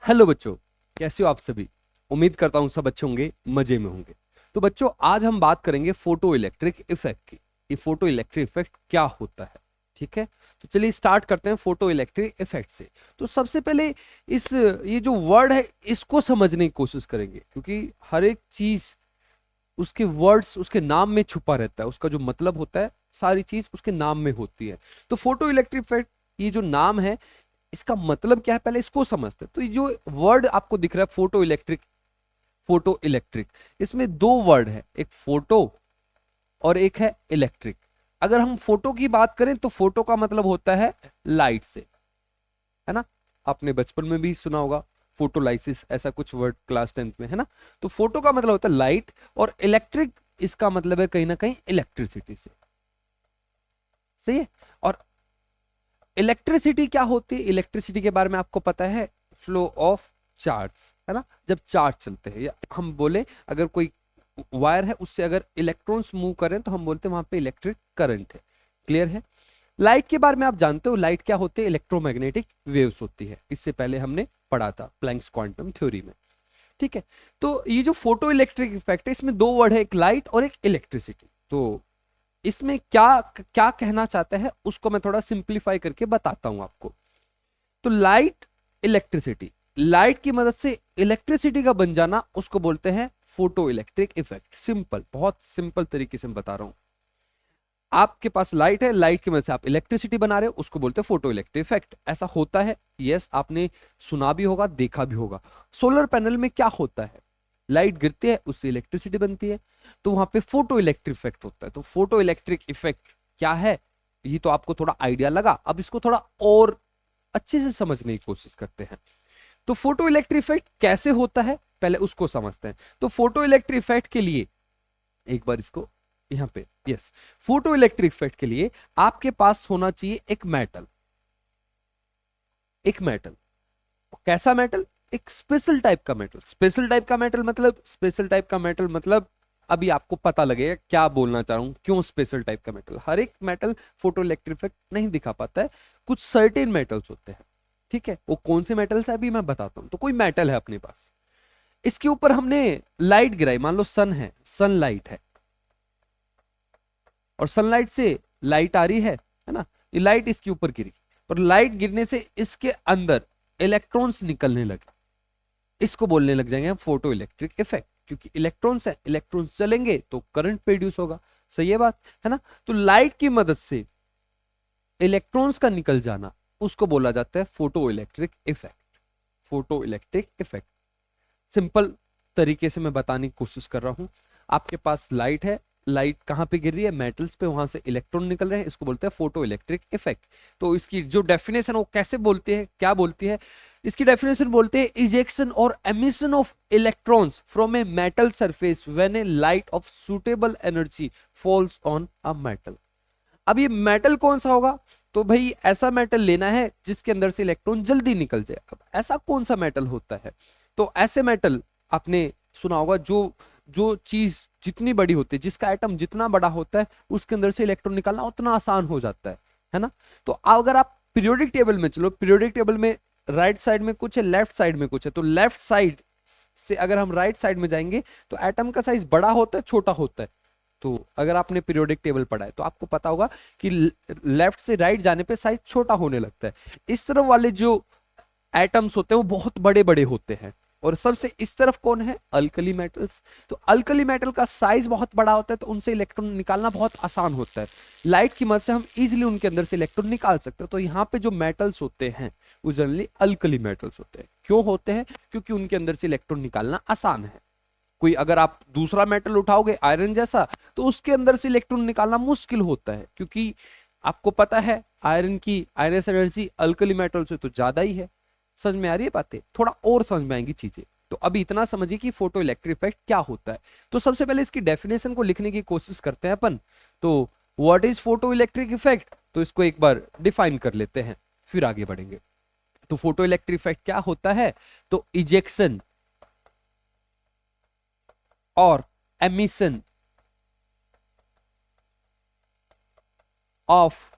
Hello बच्चों, कैसे हो आप सभी। उम्मीद करता हूं सब अच्छे होंगे, मजे में होंगे। तो बच्चों, आज हम बात करेंगे फोटो इलेक्ट्रिक इफेक्ट की। ये फोटो इलेक्ट्रिक इफेक्ट क्या होता है, ठीक है। तो चलिए स्टार्ट करते हैं फोटो इलेक्ट्रिक इफेक्ट से। तो सबसे पहले इस ये जो वर्ड है इसको समझने की कोशिश करेंगे, क्योंकि हर एक चीज उसके वर्ड्स उसके नाम में छुपा रहता है। उसका जो मतलब होता है सारी चीज उसके नाम में होती है। तो फोटो इलेक्ट्रिक इफेक्ट, ये जो नाम है इसका मतलब क्या है पहले इसको समझते हैं। तो ये जो वर्ड आपको दिख रहा है फोटो इलेक्ट्रिक, फोटो इलेक्ट्रिक, इसमें दो वर्ड है, एक फोटो और एक है इलेक्ट्रिक। अगर हम फोटो की बात करें तो फोटो का मतलब होता है लाइट से, है ना। आपने बचपन में भी सुना होगा फोटोलाइसिस, ऐसा कुछ वर्ड क्लास 10th में, है ना। तो फोटो का मतलब होता है लाइट, और इलेक्ट्रिक इसका मतलब है कहीं ना कहीं इलेक्ट्रिसिटी से। सही है। और इलेक्ट्रिसिटी क्या होती है, इलेक्ट्रिसिटी के बारे में आपको पता है, फ्लो ऑफ चार्ज, है ना। जब चार्ज चलते हैं, या हम बोले अगर कोई वायर है उससे अगर इलेक्ट्रॉन्स मूव करें तो हम बोलते हैं वहां पे इलेक्ट्रिक करंट है। क्लियर है। लाइट के बारे में आप जानते हो, लाइट क्या होती है, इलेक्ट्रोमैग्नेटिक वेव्स होती है। इससे पहले हमने पढ़ा था प्लैंक्स क्वांटम थ्योरी में, ठीक है। तो ये जो फोटो इलेक्ट्रिक इफेक्ट है इसमें दो वर्ड है, एक लाइट और एक इलेक्ट्रिसिटी। तो इसमें क्या क्या कहना चाहते हैं उसको मैं थोड़ा सिंप्लीफाई करके बताता हूं आपको। तो लाइट, इलेक्ट्रिसिटी, लाइट की मदद से इलेक्ट्रिसिटी का बन जाना उसको बोलते हैं फोटो इलेक्ट्रिक इफेक्ट। सिंपल, बहुत सिंपल तरीके से मैं बता रहा हूं। आपके पास लाइट है, लाइट की मदद से आप इलेक्ट्रिसिटी बना रहे हो, उसको बोलते हैं फोटो इलेक्ट्रिक इफेक्ट। ऐसा होता है, यस, आपने सुना भी होगा, देखा भी होगा। सोलर पैनल में क्या होता है, लाइट गिरती है उससे इलेक्ट्रिसिटी बनती है, तो वहां पे फोटो इलेक्ट्रिक इफेक्ट होता है। तो फोटो इलेक्ट्रिक इफेक्ट क्या है, ये तो आपको थोड़ा आइडिया लगा। अब इसको थोड़ा और अच्छे से समझने की कोशिश करते हैं। तो फोटो इलेक्ट्रिक इफेक्ट कैसे होता है पहले उसको समझते हैं। तो फोटो इलेक्ट्रिक इफेक्ट के लिए एक बार इसको यहां पे, यस, फोटो इलेक्ट्रिक इफेक्ट के लिए आपके पास होना चाहिए एक मेटल। एक मेटल, कैसा मेटल, एक स्पेशल टाइप का मेटल। स्पेशल टाइप का मेटल मतलब, स्पेशल टाइप का मेटल मतलब अभी आपको पता लगेगा क्या बोलना चाह रहा हूं, क्यों स्पेशल टाइप का मेटल। हर एक मेटल फोटो इलेक्ट्रिक इफेक्ट नहीं दिखा पाता है, कुछ सर्टेन मेटल्स होते हैं, ठीक है। वो कौन से मेटल्स है अभी मैं बताता हूं। तो कोई मेटल है अपने पास, इसके ऊपर हमने लाइट गिराई, मान लो सन है, सनलाइट है, और सनलाइट से लाइट आ रही है ना। ये लाइट इसके ऊपर गिरी, पर लाइट गिरने से इसके अंदर इलेक्ट्रॉन्स निकलने लगे, इसको बोलने लग जाएंगे हम फोटो इलेक्ट्रिक इफेक्ट। क्योंकि इलेक्ट्रॉन्स है, इलेक्ट्रॉन्स चलेंगे तो करंट प्रोड्यूस होगा। सही है बात, है ना। तो लाइट की मदद से इलेक्ट्रॉन्स का निकल जाना उसको बोला जाता है photo electric effect. Photo electric effect simple तरीके से मैं बताने की कोशिश कर रहा हूं। आपके पास लाइट है, लाइट कहां पे गिर रही है, मेटल्स पे, वहां से इलेक्ट्रॉन निकल रहे हैं, इसको बोलते हैं फोटो इलेक्ट्रिक इफेक्ट। तो इसकी जो डेफिनेशन वो कैसे बोलते हैं, क्या बोलती है, इसकी डेफिनेशन बोलते हैं इजेक्शन और emission of electrons from a metal surface when A light of suitable energy falls on a metal. अब ये मेटल कौन सा होगा, तो भाई ऐसा मेटल लेना है जिसके अंदर से इलेक्ट्रॉन जल्दी निकल जाए। अब ऐसा कौन सा मेटल होता है, तो ऐसे मेटल आपने सुना होगा जो जो चीज जितनी बड़ी होती है, जिसका एटम जितना बड़ा होता है उसके अंदर से इलेक्ट्रॉन निकालना उतना आसान हो जाता है ना। तो अगर आप पीरियोडिक टेबल में चलो, पीरियोडिक टेबल में राइट साइड में कुछ है, लेफ्ट साइड में कुछ है, तो लेफ्ट साइड से अगर हम राइट साइड में जाएंगे तो एटम का साइज बड़ा होता है छोटा होता है। तो अगर आपने पीरियोडिक टेबल पढ़ा है तो आपको पता होगा कि लेफ्ट से राइट जाने पे साइज छोटा होने लगता है। इस तरफ वाले जो एटम्स होते हैं वो बहुत बड़े बड़े होते हैं, और सबसे इस तरफ कौन है, अल्कली मेटल्स। तो अल्कली मेटल का साइज बहुत बड़ा होता है, तो उनसे इलेक्ट्रॉन निकालना बहुत आसान होता है। लाइट की मदद से हम इजिली उनके अंदर से इलेक्ट्रॉन निकाल सकते हैं। तो यहाँ पे जो मेटल्स होते हैं वो जनरली अल्कली मेटल्स होते हैं। क्यों होते हैं, क्योंकि उनके अंदर से इलेक्ट्रॉन निकालना आसान है। कोई अगर आप दूसरा मेटल उठाओगे आयरन जैसा, तो उसके अंदर से इलेक्ट्रॉन निकालना मुश्किल होता है, क्योंकि आपको पता है आयरन की आयरस एनर्जी अल्कली मेटल से तो ज्यादा ही है। समझ में आ रही है बातें, थोड़ा और समझ में आएंगी चीजें। तो अभी इतना समझिए कि फोटो इलेक्ट्रिक इफेक्ट क्या होता है। तो सबसे पहले इसकी डेफिनेशन को लिखने की कोशिश करते हैं अपन। तो what is photo electric effect, तो इसको एक बार डिफाइन कर लेते हैं, फिर आगे बढ़ेंगे। तो फोटो इलेक्ट्रिक इफेक्ट क्या होता है, तो इजेक्शन और एमिशन ऑफ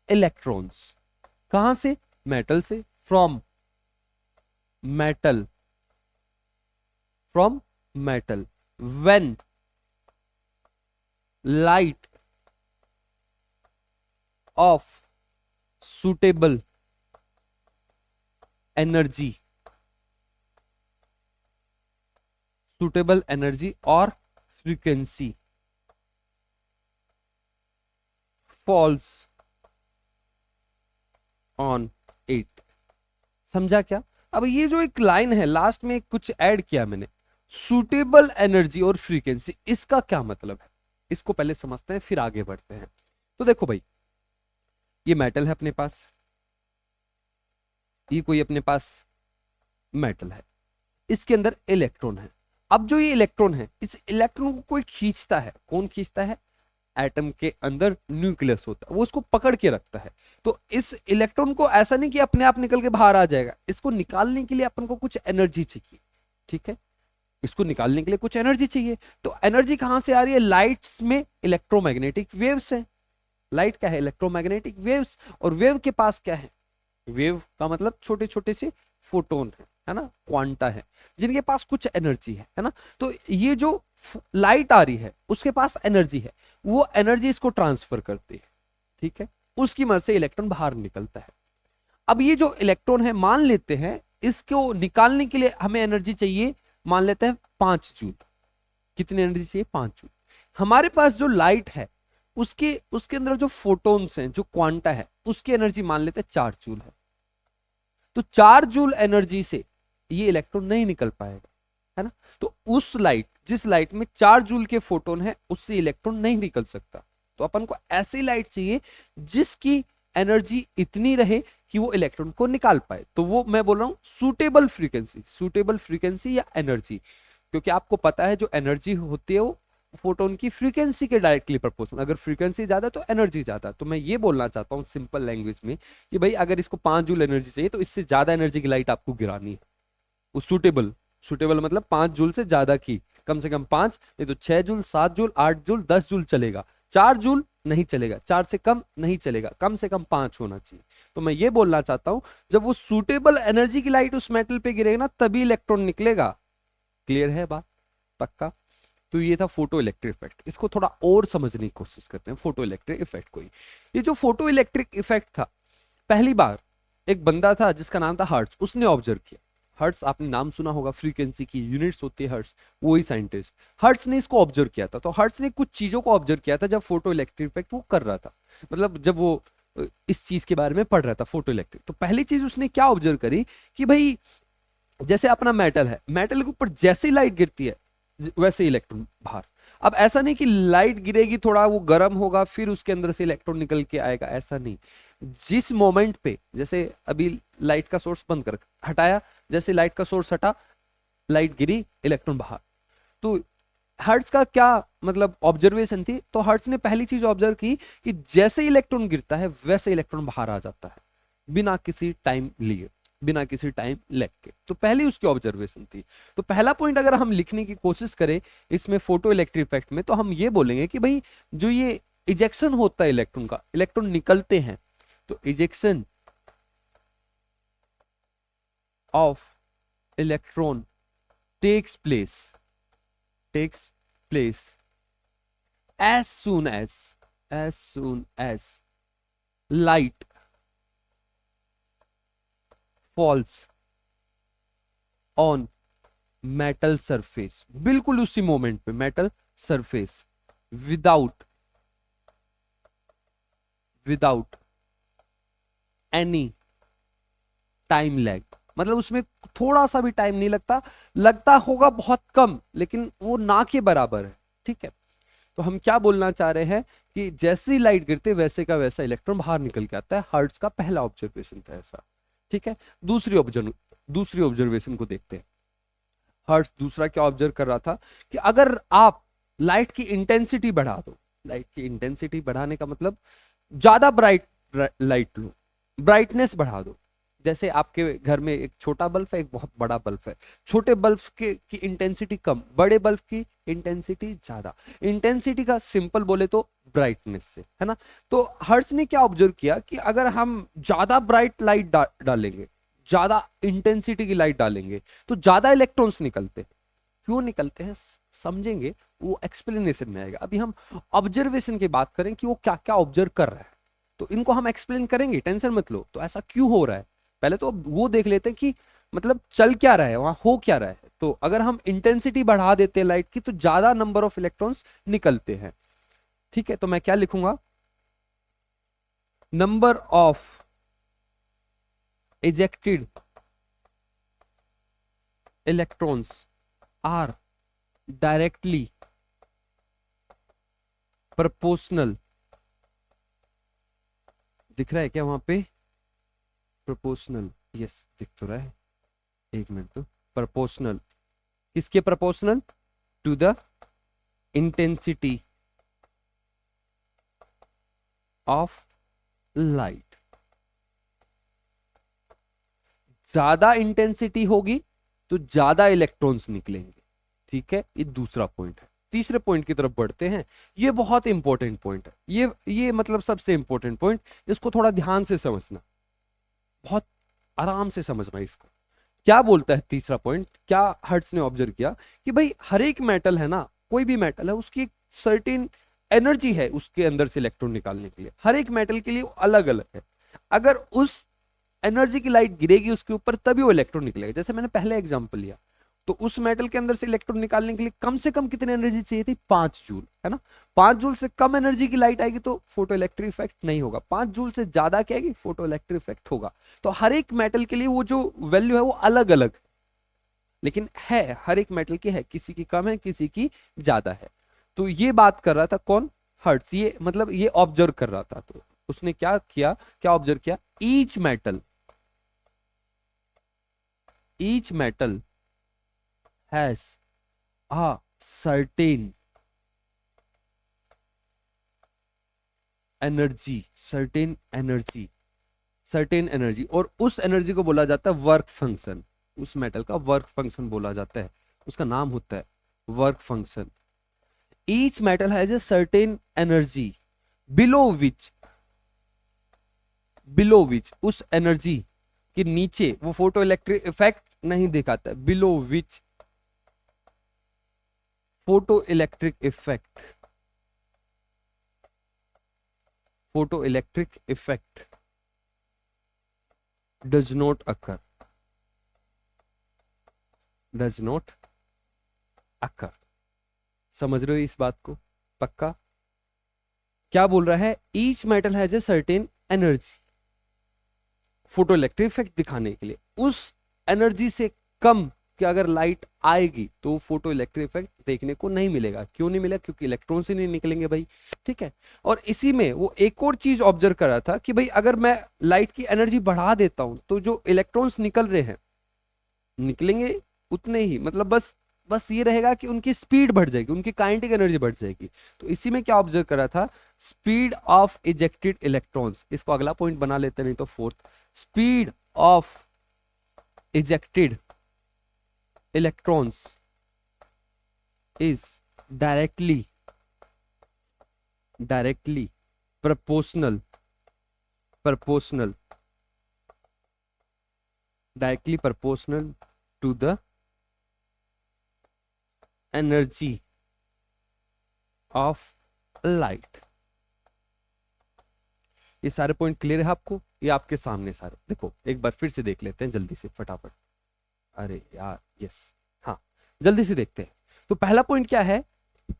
इलेक्ट्रॉन्स, कहां से, मेटल से, from metal, from metal, when light of suitable energy, or frequency falls on it। समझा क्या? अब ये जो एक लाइन है लास्ट में कुछ ऐड किया मैंने, सुटेबल एनर्जी और फ्रीक्वेंसी, इसका क्या मतलब है इसको पहले समझते हैं फिर आगे बढ़ते हैं। तो देखो भाई, ये मेटल है अपने पास, ये कोई अपने पास मेटल है, इसके अंदर इलेक्ट्रॉन है। अब जो ये इलेक्ट्रॉन है, इस इलेक्ट्रॉन को कोई खींचता है। कौन खींचता है? एटम के अंदर न्यूक्लियस होता है, वो उसको पकड़ के रखता है। तो इस इलेक्ट्रॉन को ऐसा नहीं कि अपने आप निकल के बाहर आ जाएगा, इसको निकालने के लिए अपन को कुछ एनर्जी चाहिए। ठीक है, इसको निकालने के लिए कुछ एनर्जी चाहिए। तो एनर्जी कहां से आ रही है? लाइट्स में इलेक्ट्रोमैग्नेटिक वेव्स है। लाइट क्या है? Electromagnetic waves. और वेव के पास क्या है? वेव का मतलब छोटे छोटे से फोटोन है ना, क्वांटा है, जिनके पास कुछ एनर्जी है ना। तो ये जो लाइट आ रही है उसके पास एनर्जी है, वो एनर्जी इसको ट्रांसफर करती है। ठीक है, उसकी मदद से इलेक्ट्रॉन बाहर निकलता है। अब ये जो इलेक्ट्रॉन है, मान लेते हैं इसको निकालने के लिए हमें एनर्जी चाहिए, मान लेते हैं 5 जूल। कितनी एनर्जी चाहिए? 5 जूल। हमारे पास जो लाइट है उसके अंदर जो फोटोन्स हैं, जो क्वांटा है, उसकी एनर्जी मान लेते हैं 4 जूल है। तो 4 जूल एनर्जी से ये इलेक्ट्रॉन नहीं निकल पाएगा, है ना। तो उस लाइट, जिस लाइट में 4 जूल के फोटोन है, उससे इलेक्ट्रॉन नहीं निकल सकता। तो अपन को ऐसी लाइट चाहिए जिसकी एनर्जी इतनी रहे कि वो इलेक्ट्रॉन को निकाल पाए। तो वो मैं बोल रहा हूं सूटेबल फ्रीक्वेंसी या एनर्जी, क्योंकि आपको पता है जो एनर्जी होती है वो फोटोन की फ्रीक्वेंसी के डायरेक्टली प्रोपोर्शनल। अगर फ्रीक्वेंसी ज्यादा तो एनर्जी ज्यादा। तो मैं ये बोलना चाहता हूं सिंपल लैंग्वेज में कि भाई अगर इसको 5 जूल एनर्जी चाहिए तो इससे ज्यादा एनर्जी की लाइट आपको गिरानी है। वो सुटेबल मतलब 5 जूल से ज्यादा की, कम से कम 5, नहीं तो 6 जूल, 7 जूल, 8 जूल, 10 जूल चलेगा। 4 जूल नहीं चलेगा, 4 से कम नहीं चलेगा, कम से कम 5 होना चाहिए। तो मैं ये बोलना चाहता हूं जब वो सूटेबल एनर्जी की लाइट उस मेटल पे गिरेगा ना, तभी इलेक्ट्रॉन निकलेगा। क्लियर है बात? पक्का? तो ये था फोटो इलेक्ट्रिक इफेक्ट। इसको थोड़ा और समझने की कोशिश करते हैं फोटो इलेक्ट्रिक इफेक्ट को। ये जो फोटो इलेक्ट्रिक इफेक्ट था, पहली बार एक बंदा था जिसका नाम था हर्ट्ज, उसने ऑब्जर्व किया। हर्ट्ज, आपने नाम सुना होगा, फ्रीक्वेंसी की यूनिट्स होती है हर्ट्ज, वही साइंटिस्ट हर्ट्ज ने इसको ऑब्जर्व किया था। तो हर्ट्ज ने कुछ चीजों को ऑब्जर्व किया था जब फोटो इलेक्ट्रिक इफेक्ट वो कर रहा था, मतलब जब वो इस चीज के बारे में पढ़ रहा था, फोटो इलेक्ट्रिक। तो पहली चीज उसने क्या ऑब्जर्व करी कि भाई जैसे अपना मेटल है, मेटल के ऊपर जैसे ही लाइट गिरती है वैसे इलेक्ट्रॉन बाहर। अब ऐसा नहीं कि लाइट गिरेगी, थोड़ा वो गर्म होगा, फिर उसके अंदर से इलेक्ट्रॉन निकल के आएगा, ऐसा नहीं। जिस मोमेंट पे, जैसे अभी लाइट का सोर्स बंद कर हटाया, जैसे लाइट का सोर्स हटा, लाइट गिरी, इलेक्ट्रॉन बाहर। तो हर्ट्ज का क्या मतलब ऑब्जर्वेशन थी? तो हर्ट्ज ने पहली चीज ऑब्जर्व की कि जैसे इलेक्ट्रॉन गिरता है वैसे इलेक्ट्रॉन बाहर आ जाता है, बिना किसी टाइम लिए, बिना किसी टाइम लेग के। तो पहली उसकी ऑब्जर्वेशन थी। तो पहला पॉइंट अगर हम लिखने की कोशिश करें इसमें फोटो इलेक्ट्रिक इफेक्ट में, तो हम ये बोलेंगे कि भाई जो ये इजेक्शन होता है इलेक्ट्रॉन का, इलेक्ट्रॉन निकलते हैं, तो ejection of electron takes place as soon as light falls on metal surface, बिल्कुल उसी मोमेंट पे metal surface, without any time lag. मतलब उसमें थोड़ा सा भी टाइम नहीं लगता होगा बहुत कम, लेकिन वो ना के बराबर है। ठीक है, तो हम क्या बोलना चाह रहे हैं कि जैसी लाइट गिरते वैसे का वैसा इलेक्ट्रॉन बाहर निकल के आता है। हर्ट्ज का पहला ऑब्जर्वेशन था ऐसा। ठीक है, दूसरी ऑब्जर्वेशन को देखते हैं। हर्ट्ज दूसरा क्या ऑब्जर्व कर रहा था कि अगर आप लाइट की इंटेंसिटी बढ़ा दो, लाइट की इंटेंसिटी बढ़ाने का मतलब ज्यादा ब्राइट लाइट लो, ब्राइटनेस बढ़ा दो। जैसे आपके घर में एक छोटा बल्ब है, एक बहुत बड़ा बल्ब है, छोटे बल्ब की इंटेंसिटी कम, बड़े बल्ब की इंटेंसिटी ज्यादा। इंटेंसिटी का सिंपल बोले तो ब्राइटनेस से, है ना। तो हर्ट्ज ने क्या ऑब्जर्व किया कि अगर हम ज्यादा ब्राइट लाइट डालेंगे, ज्यादा इंटेंसिटी की लाइट डालेंगे तो ज्यादा इलेक्ट्रॉन्स निकलते हैं। क्यों निकलते हैं समझेंगे, वो एक्सप्लेनेशन में आएगा। अभी हम ऑब्जर्वेशन की बात करें कि वो क्या क्या ऑब्जर्व कर रहा है, तो इनको हम एक्सप्लेन करेंगे, टेंशन मत लो। तो ऐसा क्यों हो रहा है, पहले तो वो देख लेते हैं कि मतलब चल क्या रहा है, वहां हो क्या रहा है। तो अगर हम इंटेंसिटी बढ़ा देते हैं लाइट की तो ज्यादा नंबर ऑफ इलेक्ट्रॉन्स निकलते हैं। ठीक है, तो मैं क्या लिखूंगा, number of ejected electrons are directly proportional, दिख रहा है क्या वहां पे, प्रोपोर्शनल, यस दिख तो रहा है, एक मिनट, तो प्रोपोर्शनल किसके proportional, to the intensity of light. ज्यादा इंटेंसिटी होगी तो ज्यादा इलेक्ट्रॉन्स निकलेंगे। ठीक है, ये दूसरा पॉइंट है। तीसरे पॉइंट की तरफ बढ़ते हैं, ये बहुत इंपॉर्टेंट पॉइंट है, ये मतलब सबसे इंपॉर्टेंट पॉइंट, इसको थोड़ा ध्यान से समझना, बहुत आराम से समझना इसको। क्या बोलता है तीसरा पॉइंट, क्या हर्ट्ज ने ऑब्जर्व किया कि भाई हर एक मेटल है ना, कोई भी मेटल है उसकी एक सर्टेन एनर्जी है उसके अंदर से इलेक्ट्रॉन निकालने के लिए, हर एक मेटल के लिए अलग अलग है। अगर उस एनर्जी की लाइट गिरेगी उसके ऊपर तभी वो इलेक्ट्रॉन निकलेगा। जैसे मैंने पहले एग्जांपल लिया, तो उस मेटल के अंदर से इलेक्ट्रॉन निकालने के लिए कम से कम कितनी एनर्जी चाहिए थी, 5 जूल, है ना। 5 जूल से कम एनर्जी की लाइट आएगी तो फोटो इलेक्ट्रिक इफेक्ट नहीं होगा, 5 जूल से ज्यादा क्या आएगी, फोटो इलेक्ट्रिक इफेक्ट होगा। तो हर एक मेटल के लिए वो जो वैल्यू है वो अलग अलग, लेकिन है हर एक मेटल की है, किसी की कम है किसी की ज्यादा है। तो ये बात कर रहा था कौन, हर्ट्ज, ये मतलब ये ऑब्जर्व कर रहा था। तो उसने क्या किया, क्या ऑब्जर्व किया, each metal has a certain energy, और उस एनर्जी को बोला जाता है वर्क फंक्शन। उस मेटल का वर्क फंक्शन बोला जाता है, उसका नाम होता है work function. Each metal has a certain energy below which उस एनर्जी के नीचे वो फोटो इलेक्ट्रिक इफेक्ट नहीं दिखाता है, below which photo electric effect does not occur. समझ रहे हो इस बात को पक्का। क्या बोल रहा है, each metal has a certain energy, photo electric effect दिखाने के लिए उस एनर्जी से कम कि अगर लाइट आएगी तो फोटो इलेक्ट्रिक इफेक्ट देखने को नहीं मिलेगा। क्यों नहीं मिलेगा, क्योंकि इलेक्ट्रॉन से नहीं निकलेंगे भाई। ठीक है, और इसी में वो एक और चीज ऑब्जर्व कर रहा था कि भाई अगर मैं लाइट की एनर्जी बढ़ा देता हूं तो जो इलेक्ट्रॉन्स निकल रहे हैं निकलेंगे उतने ही, मतलब बस ये रहेगा कि उनकी स्पीड बढ़ जाएगी, उनकी काइनेटिक एनर्जी बढ़ जाएगी। तो इसी में क्या ऑब्जर्व कर रहा था, स्पीड ऑफ इजेक्टेड इलेक्ट्रॉन्स। इसको अगला पॉइंट बना लेते, नहीं तो fourth, speed of ejected electrons is directly proportional to the energy of light। ये सारे पॉइंट क्लियर है आपको, ये आपके सामने सारे, देखो एक बार फिर से देख लेते हैं जल्दी से फटाफट। अरे यार यस, हाँ जल्दी से देखते हैं। तो पहला पॉइंट क्या है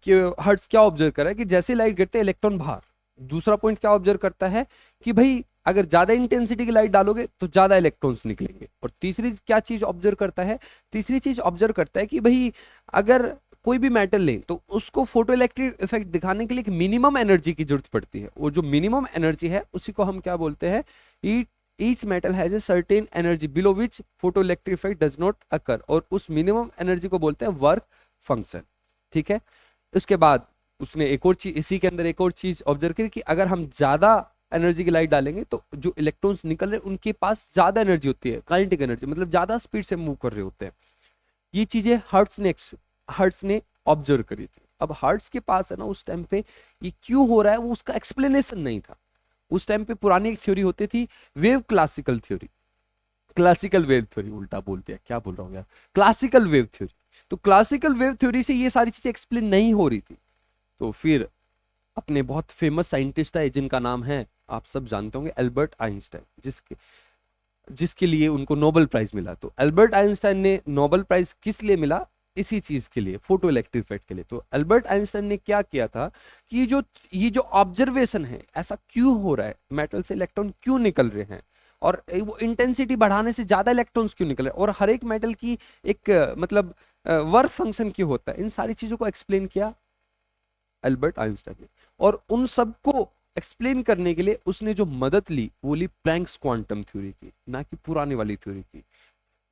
कि हर्ट्ज क्या ऑब्जर्व कर रहा है कि जैसे लाइट गिरते हैं इलेक्ट्रॉन बाहर। दूसरा पॉइंट क्या ऑब्जर्व करता है कि भाई अगर ज्यादा इंटेंसिटी की लाइट डालोगे तो ज्यादा इलेक्ट्रॉन्स निकलेंगे। और तीसरी क्या चीज ऑब्जर्व करता है, तीसरी चीज ऑब्जर्व करता है कि भाई अगर कोई भी मेटल लें तो उसको फोटो इलेक्ट्रिक इफेक्ट दिखाने के लिए एक मिनिमम एनर्जी की जरूरत पड़ती है। वो जो मिनिमम एनर्जी है उसी को हम क्या बोलते हैं, each metal has a certain energy below which photoelectric effect does not occur, और उस मिनिमम एनर्जी को बोलते हैं वर्क फंक्शन। ठीक है, उसके बाद उसने एक और चीज, इसी के अंदर एक और चीज ऑब्जर्व की कि अगर हम ज्यादा एनर्जी की लाइट डालेंगे तो जो इलेक्ट्रॉन्स निकल रहे हैं उनके पास ज्यादा एनर्जी होती है, काइनेटिक एनर्जी, मतलब ज्यादा स्पीड से मूव कर रहे होते हैं। ये चीजें हर्ट्ज ने ऑब्जर्व करी थी। अब हर्ट्ज के पास है ना उस टाइम पे ये क्यों हो रहा है वो उसका एक्सप्लेनेशन नहीं था। उस टाइम पे पुरानी एक थ्योरी होती थी wave classical theory. Classical wave theory, उल्टा बोल दिया, क्या बोल रहा हूँ यार, क्लासिकल वेव थ्योरी। तो क्लासिकल वेव थ्योरी से ये सारी चीजें एक्सप्लेन नहीं हो रही थी। तो फिर अपने बहुत फेमस साइंटिस्ट है जिनका नाम है, आप सब जानते होंगे, एल्बर्ट आइंस्टाइन, जिसके जिसके लिए उनको नोबेल प्राइज मिला। तो एल्बर्ट आइंस्टाइन ने नोबेल प्राइज किस लिए मिला? इसी चीज के लिए, फोटो इलेक्ट्रिक इफेक्ट के लिए। तो एल्बर्ट आइंस्टाइन ने क्या किया था कि ये जो ऑब्जर्वेशन है, ऐसा क्यों हो रहा है, मेटल से इलेक्ट्रॉन क्यों निकल रहे हैं, और वो इंटेंसिटी बढ़ाने से ज्यादा इलेक्ट्रॉन्स क्यों निकल रहे हैं, और हर एक मेटल की एक मतलब वर्क फंक्शन क्यों होता है, इन सारी चीजों को एक्सप्लेन किया एल्बर्ट आइंस्टाइन ने। और उन सबको एक्सप्लेन करने के लिए उसने जो मदद ली वो ली प्लैंक्स क्वांटम थ्योरी की, ना कि पुरानी वाली थ्योरी की।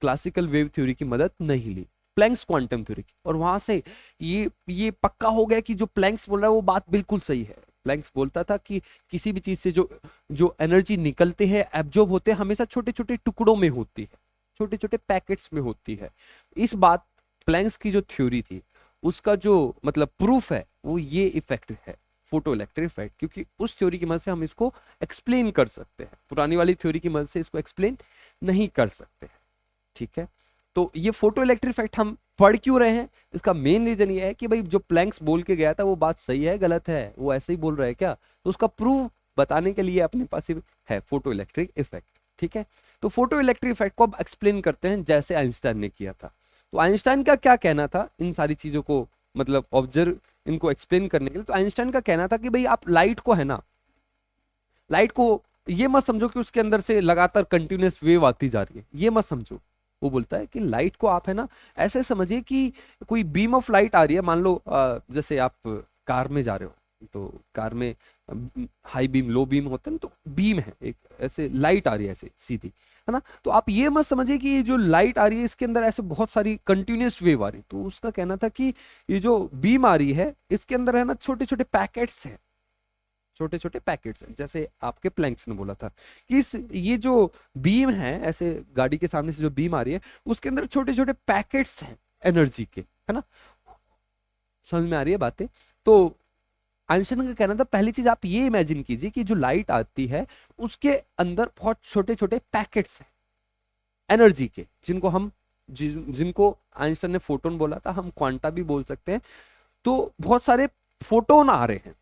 क्लासिकल वेव थ्योरी की मदद नहीं ली, प्लैंक्स क्वांटम थ्योरी की। और वहां से ये पक्का हो गया कि जो प्लैंक्स बोल रहा है वो बात बिल्कुल सही है। प्लैंक्स बोलता था कि किसी भी चीज से जो जो एनर्जी निकलते हैं, एब्जॉर्ब होते हैं, हमेशा छोटे छोटे टुकड़ों में होती है, छोटे छोटे पैकेट्स में होती है। इस बात, प्लैंक्स की जो थ्योरी थी उसका जो मतलब प्रूफ है वो ये इफेक्ट है, फोटो इलेक्ट्रिक इफेक्ट। क्योंकि उस थ्योरी की मदद से हम इसको एक्सप्लेन कर सकते हैं, पुरानी वाली थ्योरी की मदद से इसको एक्सप्लेन नहीं कर सकते हैं। ठीक है, तो ये फोटो इलेक्ट्रिक इफेक्ट हम पढ़ क्यों रहे हैं? इसका मेन रीजन ये है कि भाई जो प्लैंक्स बोल के गया था वो बात सही है गलत है, वो ऐसे ही बोल रहा है क्या, तो उसका प्रूफ बताने के लिए अपने पास है फोटो इलेक्ट्रिक इफेक्ट। ठीक है, तो फोटो इलेक्ट्रिक इफेक्ट को अब एक्सप्लेन करते हैं जैसे आइंस्टाइन ने किया था। तो आइंस्टाइन का क्या कहना था इन सारी चीजों को मतलब ऑब्जर्व, इनको एक्सप्लेन करने के लिए? तो आइंस्टाइन का कहना था कि भाई आप लाइट को है ना, लाइट को ये मत समझो कि उसके अंदर से लगातार कंटिन्यूअस वेव आती जा रही है, ये मत समझो। वो बोलता है कि लाइट को आप है ना ऐसे समझिए कि कोई बीम ऑफ लाइट आ रही है, मान लो जैसे आप कार में जा रहे हो, तो कार में हाई बीम लो बीम होते हैं ना, तो बीम है एक, ऐसे लाइट आ रही है ऐसे सीधी, है ना। तो आप ये मत समझिए कि ये जो लाइट आ रही है इसके अंदर ऐसे बहुत सारी कंटिन्यूअस वेव आ रही। तो उसका कहना था कि ये जो बीम आ रही है इसके अंदर है ना छोटे छोटे पैकेट्स हैं, छोटे छोटे पैकेट्स हैं, जैसे आपके प्लैंक्स ने बोला था कि ये जो बीम है, ऐसे गाड़ी के सामने से जो बीम आ रही है उसके अंदर छोटे छोटे पैकेट्स हैं एनर्जी के, है ना। समझ में आ रही है बातें? तो आइंस्टाइन का कहना था पहली चीज आप ये इमेजिन कीजिए कि जो लाइट आती है उसके अंदर बहुत छोटे छोटे पैकेट्स हैं एनर्जी के, जिनको आइंस्टाइन ने फोटोन बोला था, हम क्वांटा भी बोल सकते हैं। तो बहुत सारे फोटोन आ रहे हैं,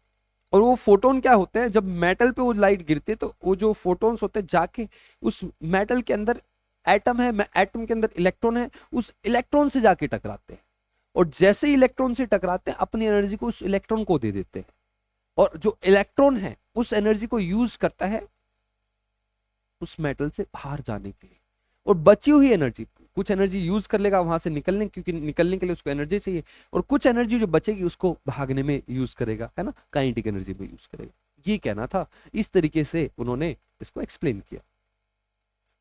और वो फोटोन क्या होते हैं, जब मेटल पे वो लाइट गिरती है तो वो जो फोटोन्स होते हैं जाके उस मेटल के अंदर, एटम है, एटम के अंदर इलेक्ट्रॉन है, उस इलेक्ट्रॉन से जाके टकराते हैं। और जैसे ही इलेक्ट्रॉन से टकराते हैं अपनी एनर्जी को उस इलेक्ट्रॉन को दे देते हैं, और जो इलेक्ट्रॉन है उस एनर्जी को यूज करता है उस मेटल से बाहर जाने के लिए। और बची हुई एनर्जी, कुछ एनर्जी यूज कर लेगा वहां से निकलने, क्योंकि निकलने के लिए उसको एनर्जी चाहिए, और कुछ एनर्जी जो बचेगी उसको भागने में यूज करेगा, है ना, काइनेटिक एनर्जी में यूज करेगा। ये कहना था, इस तरीके से उन्होंने इसको एक्सप्लेन किया।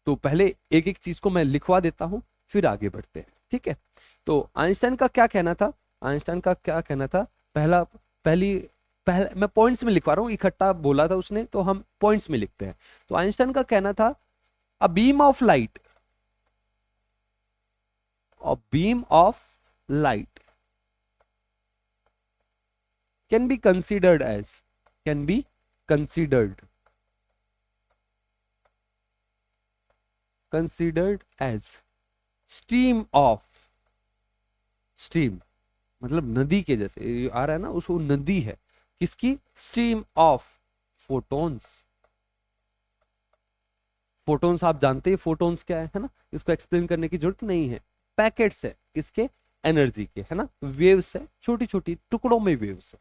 तो पहले एक एक चीज को मैं लिखवा देता हूं, फिर आगे बढ़ते हैं। ठीक है, तो आइंस्टाइन का क्या कहना था? आइंस्टाइन का क्या कहना था? पहला पहली पहला मैं पॉइंट्स में लिखवा रहा हूं, इकट्ठा बोला था उसने तो हम पॉइंट्स में लिखते हैं। तो आइंस्टाइन का कहना था a beam of light, a beam of light can be considered as, can be considered considered as stream of, stream मतलब नदी के जैसे ये आ रहा है ना, उसको नदी है किसकी? Stream of photons. फोटोन्स आप जानते हैं फोटोन्स क्या है ना, इसको एक्सप्लेन करने की जरूरत नहीं है। पैकेट्स है किसके? एनर्जी के, है ना, वेव्स है, छोटी छोटी टुकड़ों में वेव्स है।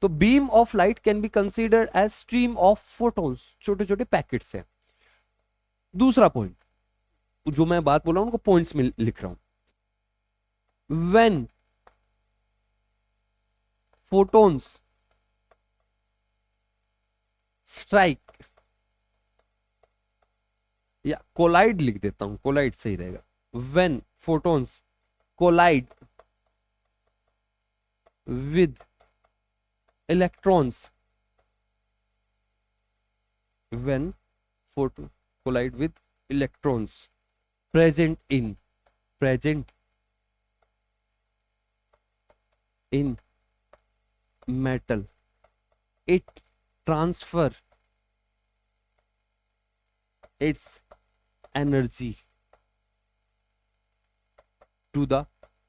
तो beam of light can be considered as stream of photons, छोटे छोटे पैकेट्स हैं। दूसरा पॉइंट जो मैं बात बोल रहा हूं उनको पॉइंट्स में लिख रहा हूं। व्हेन फोटोन्स स्ट्राइक, या कोलाइड लिख देता हूं, कोलाइड सही रहेगा। When photons collide with electrons, when photon collide with electrons present in metal, it transfer its energy to the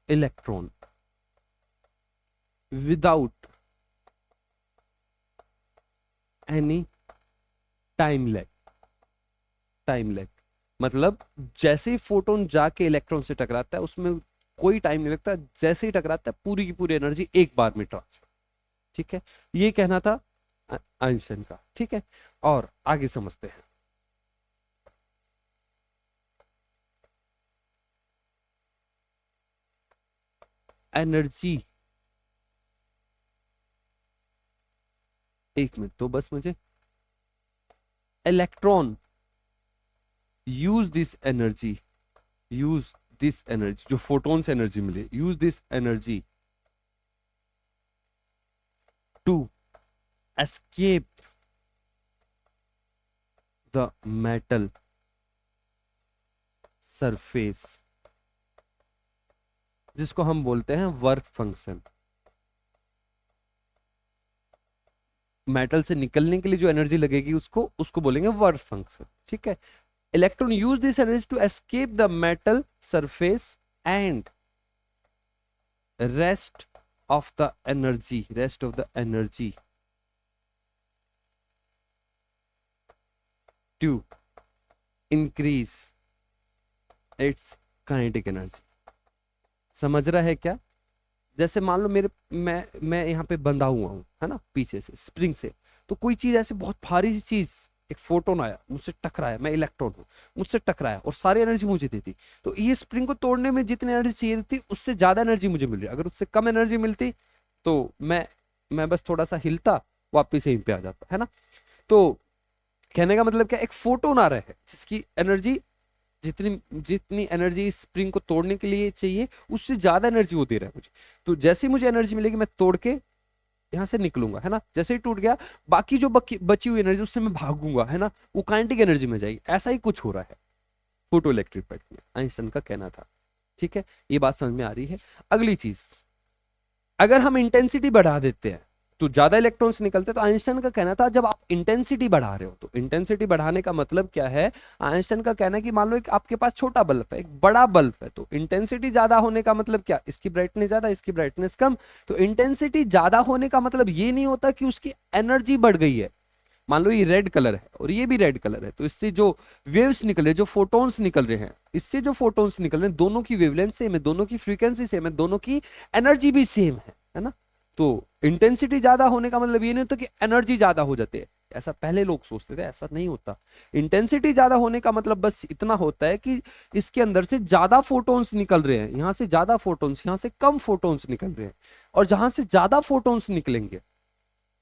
electron without any time lag. Time lag मतलब जैसे ही photon जाके electron से टकराता है उसमें कोई टाइम नहीं लगता, जैसे ही टकराता है पूरी की पूरी एनर्जी एक बार में ट्रांसफर। ठीक है, ये कहना था आइंस्टाइन का। ठीक है, और आगे समझते हैं। एनर्जी, एक मिनट तो बस मुझे, electron use this energy, use this energy, जो फोटोन से एनर्जी मिले, use this energy to escape the metal surface, जिसको हम बोलते हैं वर्क फंक्शन। मेटल से निकलने के लिए जो एनर्जी लगेगी उसको उसको बोलेंगे वर्क फंक्शन। ठीक है, electron use this energy to escape the metal surface and rest of the energy, rest of the energy to increase its kinetic energy. समझ रहा है क्या? जैसे मान लो मेरे मैं यहाँ पे बंधा हुआ हूँ, है ना, पीछे से स्प्रिंग से, तो कोई चीज ऐसे बहुत भारी सी चीज, एक फोटोन आया मुझसे टकराया, मैं इलेक्ट्रॉन हूँ, मुझसे टकराया और सारी एनर्जी मुझे देती, तो ये स्प्रिंग को तोड़ने में जितनी एनर्जी चाहिए थी उससे ज्यादा एनर्जी मुझे मिल रही है। अगर उससे कम एनर्जी मिलती तो मैं बस थोड़ा सा हिलता, वापिस यहीं पे आ जाता, है ना। तो कहने का मतलब क्या, एक फोटोन आ रहा है जिसकी एनर्जी, जितनी जितनी एनर्जी स्प्रिंग को तोड़ने के लिए चाहिए उससे ज्यादा एनर्जी वो दे रहा है मुझे। तो जैसे ही मुझे एनर्जी मिलेगी मैं तोड़ के यहां से निकलूंगा, है ना। जैसे ही टूट गया, बाकी जो बची हुई एनर्जी उससे मैं भागूंगा, है ना, वो काइनेटिक एनर्जी में जाएगी। ऐसा ही कुछ हो रहा है फोटो इलेक्ट्रिक इफेक्ट में, आइंस्टाइन का कहना था। ठीक है, ये बात समझ में आ रही है। अगली चीज, अगर हम इंटेंसिटी बढ़ा देते हैं तो ज्यादा इलेक्ट्रॉन्स निकलते हैं। तो आइंस्टाइन का कहना था जब आप इंटेंसिटी बढ़ा रहे हो, तो इंटेंसिटी बढ़ाने का मतलब क्या है, आइंस्टाइन का कहना है कि मान लो एक आपके पास छोटा बल्ब है, एक बड़ा बल्ब है, तो इंटेंसिटी ज्यादा होने का मतलब क्या, इसकी ब्राइटनेस ज्यादा, इसकी ब्राइटनेस कम। तो इंटेंसिटी ज्यादा होने का मतलब ये नहीं होता कि उसकी एनर्जी बढ़ गई है। मान लो ये रेड कलर है और ये भी रेड कलर है, तो इससे जो वेव्स निकल रहे, जो फोटोन्स निकल रहे हैं, इससे जो फोटोन्स निकल रहे हैं, दोनों की वेवलेंथ सेम है, दोनों की फ्रीक्वेंसी सेम है, दोनों की एनर्जी भी सेम है ना। तो इंटेंसिटी ज्यादा होने का मतलब ये नहीं होता कि एनर्जी ज्यादा हो जाती है, ऐसा पहले लोग सोचते थे, ऐसा नहीं होता। इंटेंसिटी ज्यादा होने का मतलब बस इतना होता है कि इसके अंदर से ज्यादा फोटोन्स निकल रहे हैं, यहां से ज्यादा फोटोन्स, यहां से कम फोटोन्स निकल रहे हैं, और जहां से ज्यादा फोटोन्स निकलेंगे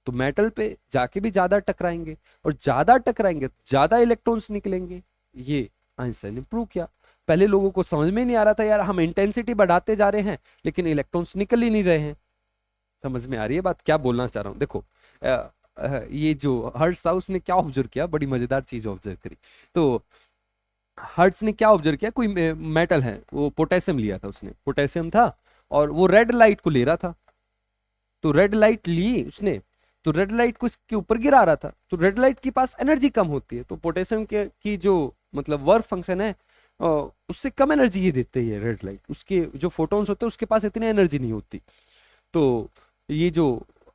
तो मेटल पे जाके भी ज्यादा टकराएंगे, और ज्यादा टकराएंगे तो ज्यादा इलेक्ट्रॉन्स निकलेंगे। ये आइंस्टाइन ने प्रूव किया। पहले लोगों को समझ में नहीं आ रहा था, यार हम इंटेंसिटी बढ़ाते जा रहे हैं लेकिन इलेक्ट्रॉन्स निकल ही नहीं रहे हैं। समझ में आ रही है बात, क्या बोलना चाह रहा हूं? देखो ये जो हर्ट्ज था उसने क्या ऑब्जर्व किया, बड़ी मजेदार चीज ऑब्जर्व करी। तो हर्ट्ज ने क्या ऑब्जर्व किया, कोई मेटल है, वो पोटेशियम लिया था उसने, पोटेशियम था और वो रेड लाइट को ले रहा था। तो रेड लाइट ली उसने, तो रेड लाइट को इसके ऊपर गिरा रहा था, तो रेड लाइट के पास एनर्जी कम होती है, तो पोटेशियम के की जो मतलब वर्क फंक्शन है अ, उससे कम एनर्जी ये देती है रेड लाइट, उसके जो फोटोन्स होते हैं उसके पास इतनी एनर्जी नहीं होती। तो ये जो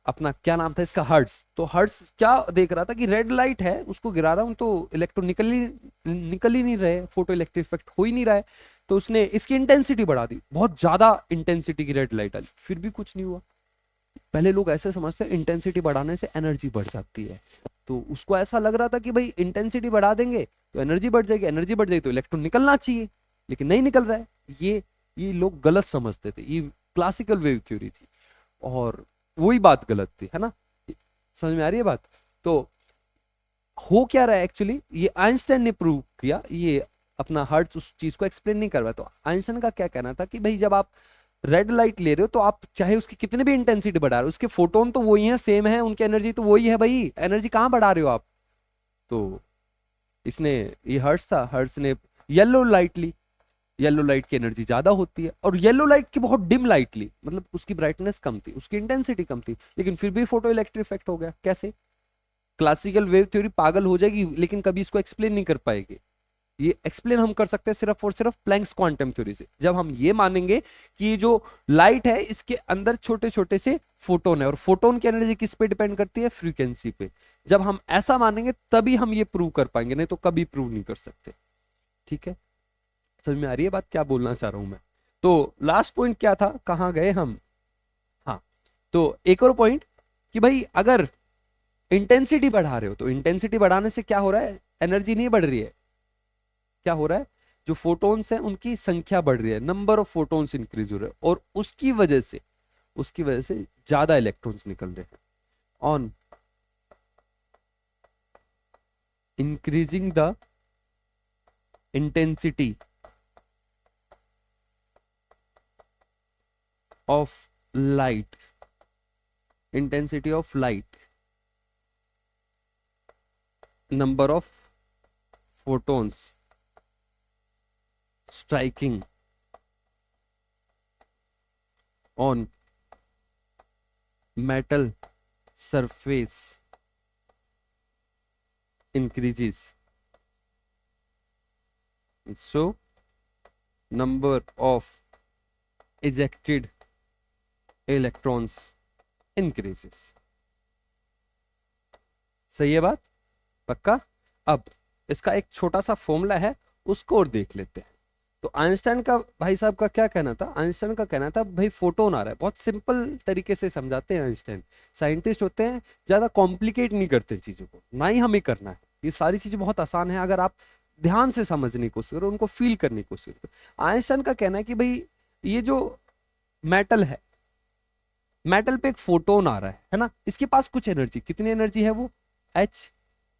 अपना क्या नाम था इसका, हर्ट्ज, तो हर्ट्ज क्या देख रहा था कि रेड लाइट है उसको गिरा रहा हूं तो इलेक्ट्रॉन निकल ही नहीं रहे, फोटो इलेक्ट्रिक इफेक्ट हो ही नहीं रहा है। तो उसने इसकी इंटेंसिटी बढ़ा दी, बहुत ज्यादा इंटेंसिटी की रेड लाइट आई, फिर भी कुछ नहीं हुआ। पहले लोग ऐसे समझते हैं इंटेंसिटी बढ़ाने से एनर्जी बढ़ जाती है, तो उसको ऐसा लग रहा था कि भाई इंटेंसिटी बढ़ा देंगे तो एनर्जी बढ़ जाएगी, एनर्जी बढ़ जाएगी तो इलेक्ट्रॉन निकलना चाहिए, लेकिन नहीं निकल रहा है। ये लोग गलत समझते थे, ये क्लासिकल वेव थ्योरी थी और वही बात गलत थी, है ना। समझ में आ रही है बात? तो हो क्या रहा है एक्चुअली, ये आइंस्टाइन ने प्रूव किया, ये अपना हर्ट्ज उस चीज को एक्सप्लेन नहीं कर रहा। तो आइंस्टाइन का क्या कहना था कि भाई जब आप रेड लाइट ले रहे हो तो आप चाहे उसकी कितनी भी इंटेंसिटी बढ़ा रहे हो, उसके फोटोन तो वही है, सेम है, उनकी एनर्जी तो वही है भाई, एनर्जी कहाँ बढ़ा रहे हो आप। तो इसने, ये हर्ट्ज था, हर्ट्ज ने येलो लाइट ली, येलो लाइट की एनर्जी ज्यादा होती है, और येलो लाइट की बहुत डिम लाइट ली, मतलब उसकी ब्राइटनेस कम थी, उसकी इंटेंसिटी कम थी, लेकिन फिर भी फोटो इलेक्ट्रिक इफेक्ट हो गया। कैसे? क्लासिकल वेव थ्योरी पागल हो जाएगी लेकिन कभी इसको एक्सप्लेन नहीं कर पाएगी। ये एक्सप्लेन हम कर सकते हैं सिर्फ और सिर्फ प्लैंक्स क्वांटम थ्योरी से, जब हम ये मानेंगे कि ये जो लाइट है इसके अंदर छोटे छोटे से फोटोन है और फोटोन की एनर्जी किस पे डिपेंड करती है, फ्रीक्वेंसी पे। जब हम ऐसा मानेंगे तभी हम ये प्रूव कर पाएंगे, नहीं तो कभी प्रूव नहीं कर सकते। ठीक है, समझ में आ रही है बात क्या बोलना चाह रहा हूं मैं। तो लास्ट पॉइंट क्या था, कहां गए हम, हाँ, तो एक और पॉइंट कि भाई अगर इंटेंसिटी बढ़ा रहे हो तो इंटेंसिटी बढ़ाने से क्या हो रहा है, एनर्जी नहीं बढ़ रही है, क्या हो रहा है, जो फोटोन्स हैं उनकी संख्या बढ़ रही है, नंबर ऑफ फोटोन्स इंक्रीज हो रहे हैं और उसकी वजह से ज्यादा इलेक्ट्रॉन्स निकल रहे हैं। On increasing the intensity of light, intensity of light, number of photons striking on metal surface increases, so number of ejected electrons increases। सही है बात, पक्का। अब इसका एक छोटा सा फॉर्मूला है, उसको और देख लेते हैं। तो आइंस्टाइन का, भाई साहब का क्या कहना था, आइंस्टाइन का कहना था भाई फोटोन आ रहा है, बहुत सिंपल तरीके से समझाते हैं आइंस्टाइन। साइंटिस्ट होते हैं, ज्यादा कॉम्प्लिकेट नहीं करते चीजों को, ना ही हमें करना है, ये सारी चीजें बहुत आसान है अगर आप ध्यान से समझने की कोशिश करो, उनको फील करने की कोशिश करो। आइंस्टाइन का कहना है कि भाई ये जो मेटल है, मेटल पे एक फोटोन आ रहा है ना, इसके पास कुछ एनर्जी, कितनी एनर्जी है वो, एच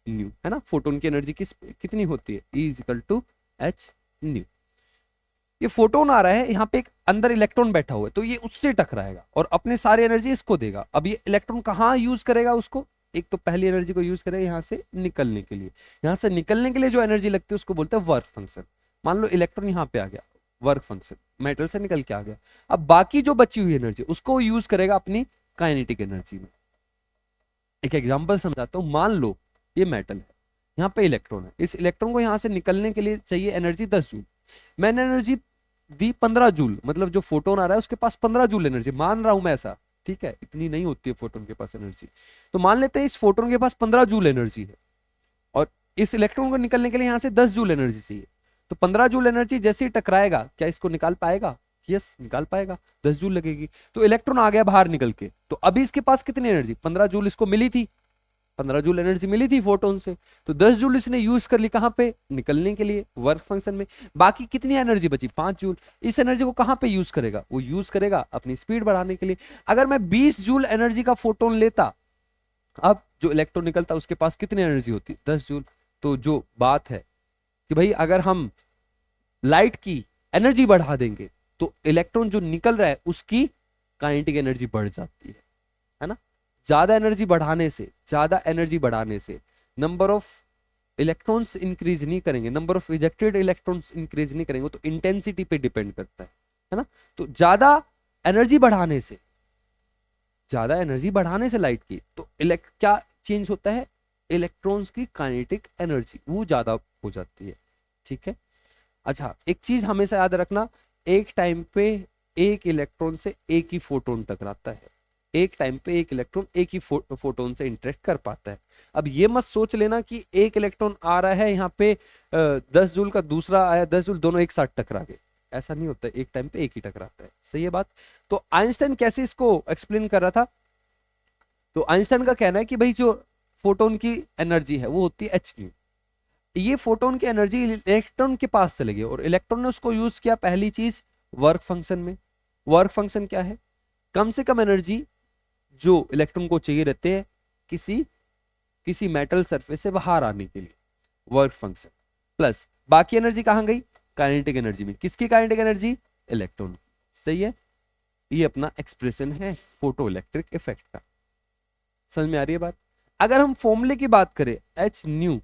न्यू, है ना। फोटोन की एनर्जी कितनी होती है, E equal to h nu. ये फोटोन आ रहा है, यहाँ पे एक अंदर इलेक्ट्रॉन बैठा हुआ है, तो ये उससे टकराएगा और अपने सारी एनर्जी इसको देगा। अब ये इलेक्ट्रॉन कहाँ यूज करेगा उसको, एक तो पहली एनर्जी को यूज करेगा यहाँ से निकलने के लिए, यहाँ से निकलने के लिए जो एनर्जी लगती है उसको बोलते हैं वर्क फंक्शन। मान लो इलेक्ट्रॉन यहाँ पे आ गया, वर्क फंक्शन, मेटल से निकल के आ गया। अब बाकी जो बची हुई एनर्जी उसको यूज करेगा अपनी काइनेटिक एनर्जी में। एक एग्जाम्पल समझाता हूँ, मान लो ये मेटल है, यहाँ पे इलेक्ट्रॉन है, इस इलेक्ट्रॉन को यहाँ से निकलने के लिए चाहिए एनर्जी 10 जूल। मैंने एनर्जी दी 15 जूल, मतलब जो फोटोन आ रहा है उसके पास 15 जूल एनर्जी, मान रहा हूं मैं ऐसा, ठीक है, इतनी नहीं होती है फोटोन के पास एनर्जी। तो मान लेते हैं इस फोटोन के पास 15 जूल एनर्जी है और इस इलेक्ट्रॉन को निकलने के लिए यहाँ से 10 जूल एनर्जी चाहिए। तो 15 जूल एनर्जी जैसे ही टकराएगा, क्या इसको निकाल पाएगा, यस निकाल पाएगा, 10 जूल लगेगी। तो इलेक्ट्रॉन आ गया बाहर निकल के, तो अभी इसके पास कितनी एनर्जी, 15 जूल इसको मिली थी, 15 जूल एनर्जी मिली थी फोटोन से, तो 10 जूल इसने यूज कर ली कहां पे, निकलने के लिए, वर्क फंक्शन में। बाकी कितनी एनर्जी बची, 5 जूल। इस एनर्जी को कहां पे यूज करेगा, वो यूज करेगा अपनी स्पीड बढ़ाने के लिए। अगर मैं 20 जूल एनर्जी का फोटोन लेता, अब जो इलेक्ट्रॉन निकलता उसके पास कितनी एनर्जी होती, 10 जूल। तो जो बात है कि भाई अगर हम लाइट की एनर्जी बढ़ा देंगे तो इलेक्ट्रॉन जो निकल रहा है उसकी काइनेटिक एनर्जी बढ़ जाती है ना। ज्यादा एनर्जी बढ़ाने से नंबर ऑफ इलेक्ट्रॉन्स इंक्रीज नहीं करेंगे, number of ejected electrons increase नहीं करेंगे, तो इंटेंसिटी पे डिपेंड करता है ना। तो ज्यादा एनर्जी बढ़ाने से लाइट की, तो क्या चेंज होता है, इलेक्ट्रॉन्स की काइनेटिक एनर्जी वो ज्यादा हो जाती है। ठीक है, अच्छा एक चीज हमेशा याद रखना, एक टाइम पे एक इलेक्ट्रॉन से एक ही फोटोन टकराता है, एक टाइम पे एक इलेक्ट्रॉन एक ही फोटोन से इंटरेक्ट कर पाता है। अब ये मत सोच लेना कि एक इलेक्ट्रॉन आ रहा है यहाँ पे 10 जूल का, दूसरा आया 10 जूल, दोनों एक साथ टकरा गए, ऐसा नहीं होता, एक टाइम पे एक ही टकराता है। सही है बात। तो आइंस्टाइन कैसे इसको एक्सप्लेन कर रहा था, तो आइंस्टाइन का कहना है कि भाई जो फोटोन की एनर्जी है वो होती है एच न्यू। ये फोटोन की एनर्जी इलेक्ट्रॉन के पास चले गई और इलेक्ट्रॉन ने उसको यूज किया पहली चीज वर्क फंक्शन में। वर्क फंक्शन क्या है, कम से कम एनर्जी जो इलेक्ट्रॉन को चाहिए रहते हैं किसी मेटल सरफेस से बाहर आने के लिए, वर्क फंक्शन प्लस बाकी एनर्जी कहां गई, काइनेटिक एनर्जी में। किसकी काइनेटिक एनर्जी, इलेक्ट्रॉन। सही है, ये अपना एक्सप्रेशन है फोटो इलेक्ट्रिक इफेक्ट का। समझ में आ रही है बात। अगर हम फॉर्मूले की बात करें, h nu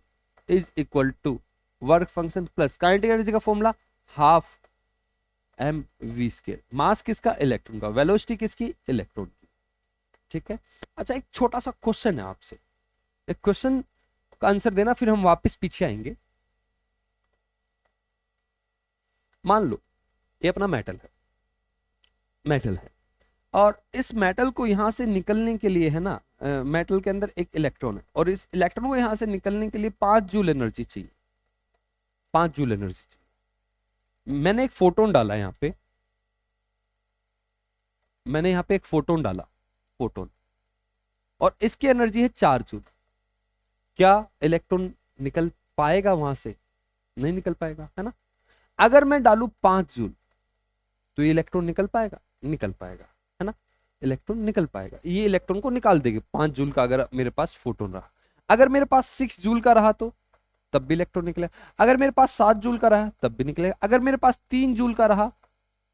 is equal to work function plus kinetic energy का formula half m v square. Mass किसका, इलेक्ट्रॉन का, वेलोसिटी किसकी, इलेक्ट्रॉन की। ठीक है, अच्छा एक छोटा सा क्वेश्चन है आपसे, एक क्वेश्चन का आंसर देना, फिर हम वापस पीछे आएंगे। मान लो ये अपना मेटल है और इस मेटल को यहां से निकलने के लिए है ना, मेटल के अंदर एक इलेक्ट्रॉन है और इस इलेक्ट्रॉन को यहां से निकलने के लिए 5 जूल एनर्जी चाहिए, 5 जूल एनर्जी चाहिए। मैंने एक फोटोन डाला यहाँ पे, मैंने यहाँ पे एक फोटोन डाला, फोटोन, और इसकी एनर्जी है 4 जूल। क्या इलेक्ट्रॉन निकल पाएगा वहां से? नहीं निकल पाएगा, है ना। अगर मैं डालू 5 जूल तो ये इलेक्ट्रॉन निकल पाएगा? निकल पाएगा, है ना, इलेक्ट्रॉन निकल पाएगा, ये इलेक्ट्रॉन को निकाल देगी 5 जूल का। अगर मेरे पास फोटोन रहा, अगर मेरे पास 6 जूल का रहा तो तब भी इलेक्ट्रॉन निकलेगा, अगर मेरे पास 7 जूल का रहा तब भी निकलेगा, अगर मेरे पास 3 जूल का रहा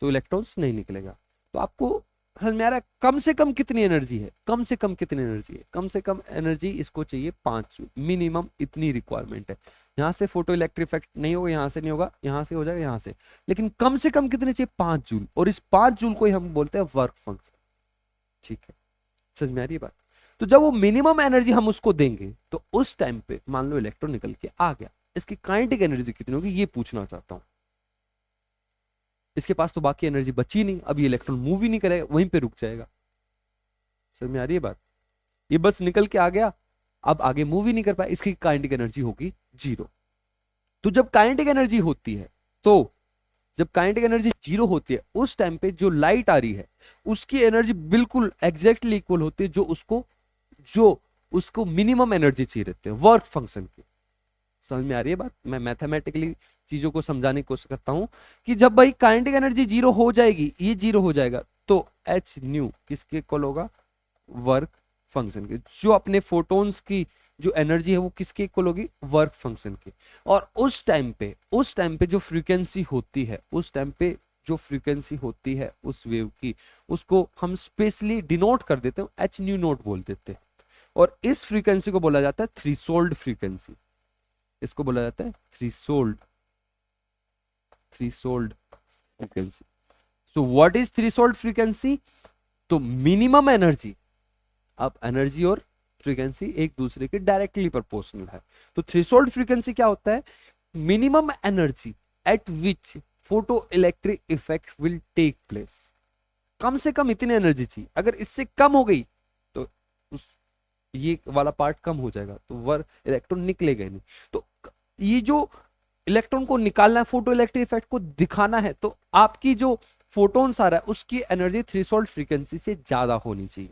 तो इलेक्ट्रॉन्स नहीं निकलेगा। तो आपको समझ में आ रहा है कम से कम कितनी एनर्जी है, कम से कम कितनी एनर्जी है, कम से कम एनर्जी इसको चाहिए 5 जूल, मिनिमम इतनी रिक्वायरमेंट है। यहां से फोटो इलेक्ट्रिक इफेक्ट नहीं होगा, यहां से नहीं होगा, यहां से हो जाएगा, यहां से, लेकिन कम से कम कितने चाहिए? 5 जूल, और इस 5 जूल को ही हम बोलते हैं वर्क फंक्शन। ठीक है, समझ में आ रही है बात। तो जब वो मिनिमम एनर्जी हम उसको देंगे तो उस टाइम पे मान लो इलेक्ट्रॉन निकल के आ गया, इसकी काइनेटिक एनर्जी कितनी होगी ये पूछना चाहता हूं। इसके पास तो बाकी एनर्जी बची नहीं, अब ये इलेक्ट्रॉन मूव ही नहीं करेगा, वहीं पे रुक जाएगा। समझ में आ रही है बात। ये बस निकल के आ गया, अब आगे मूव ही नहीं कर पाया, इसकी काइनेटिक एनर्जी होगी 0। तो जब काइनेटिक एनर्जी होती है, तो जब काइनेटिक एनर्जी 0 होती है उस टाइम पे जो लाइट आ रही है उसकी एनर्जी बिल्कुल एग्जैक्टली इक्वल होती है जो उसको मिनिमम एनर्जी चाहिए रहती है वर्क फंक्शन की। समझ में आ रही है बात। मैं मैथमेटिकली चीजों को समझाने की कोशिश करता हूं कि जब भाई काइनेटिक एनर्जी 0 हो जाएगी, ये 0 हो जाएगा, तो एच न्यू किसके इक्वल होगा? वर्क फंक्शन के। जो अपने फोटोन्स की जो एनर्जी है वो किसके इक्वल होगी? वर्क फंक्शन की। और उस टाइम पे जो फ्रीक्वेंसी होती है, उस टाइम पे जो फ्रीक्वेंसी होती है उस वेव की, उसको हम स्पेशली डिनोट कर देते हैं, एच न्यू नोट बोल देते हैं। और इस फ्रीक्वेंसी को बोला जाता है थ्रीशोल्ड फ्रीक्वेंसी। इसको बोला जाता है थ्रीशोल्ड फ्रीक्वेंसी। तो व्हाट इज थ्रीशोल्ड फ्रीक्वेंसी? तो मिनिमम एनर्जी, अब एनर्जी और फ्रीक्वेंसी एक दूसरे के डायरेक्टली प्रोपोर्शनल है। तो थ्रेशोल्ड फ्रीक्वेंसी क्या होता है? Minimum energy at which photo electric effect will take place. कम से कम इतनी एनर्जी चाहिए, अगर इससे कम हो गई तो ये वाला पार्ट कम हो जाएगा, तो वर्क इलेक्ट्रॉन निकलेगा नहीं। तो ये जो इलेक्ट्रॉन को निकालना है, फोटो इलेक्ट्रिक इफेक्ट को दिखाना है, तो आपकी जो फोटोन्स आ रहा है उसकी एनर्जी थ्रेशोल्ड फ्रीक्वेंसी से ज्यादा होनी चाहिए।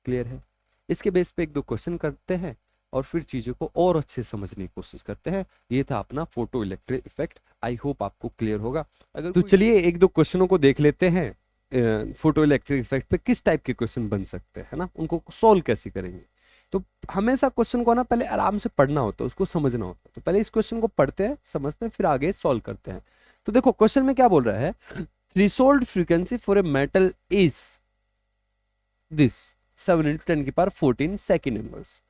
क्लियर है। इसके बेस पे एक दो क्वेश्चन करते हैं और फिर चीजों को और अच्छे समझने की कोशिश करते हैं। ये था अपना photo electric effect. I hope आपको क्लियर होगा। अगर तो चलिए एक दो क्वेश्चनों को देख लेते हैं। फोटो इलेक्ट्रिक इफेक्ट पे किस टाइप के क्वेश्चन बन सकते हैं, है ना, उनको सोल्व कैसे करेंगे। तो हमेशा क्वेश्चन को ना पहले आराम से पढ़ना होता है, उसको समझना होता है। तो पहले इस क्वेश्चन को पढ़ते हैं, समझते हैं, फिर आगे सॉल्व करते हैं। तो देखो क्वेश्चन में क्या बोल रहा है, threshold frequency for a metal is this 7 × 10⁻14 second inverse.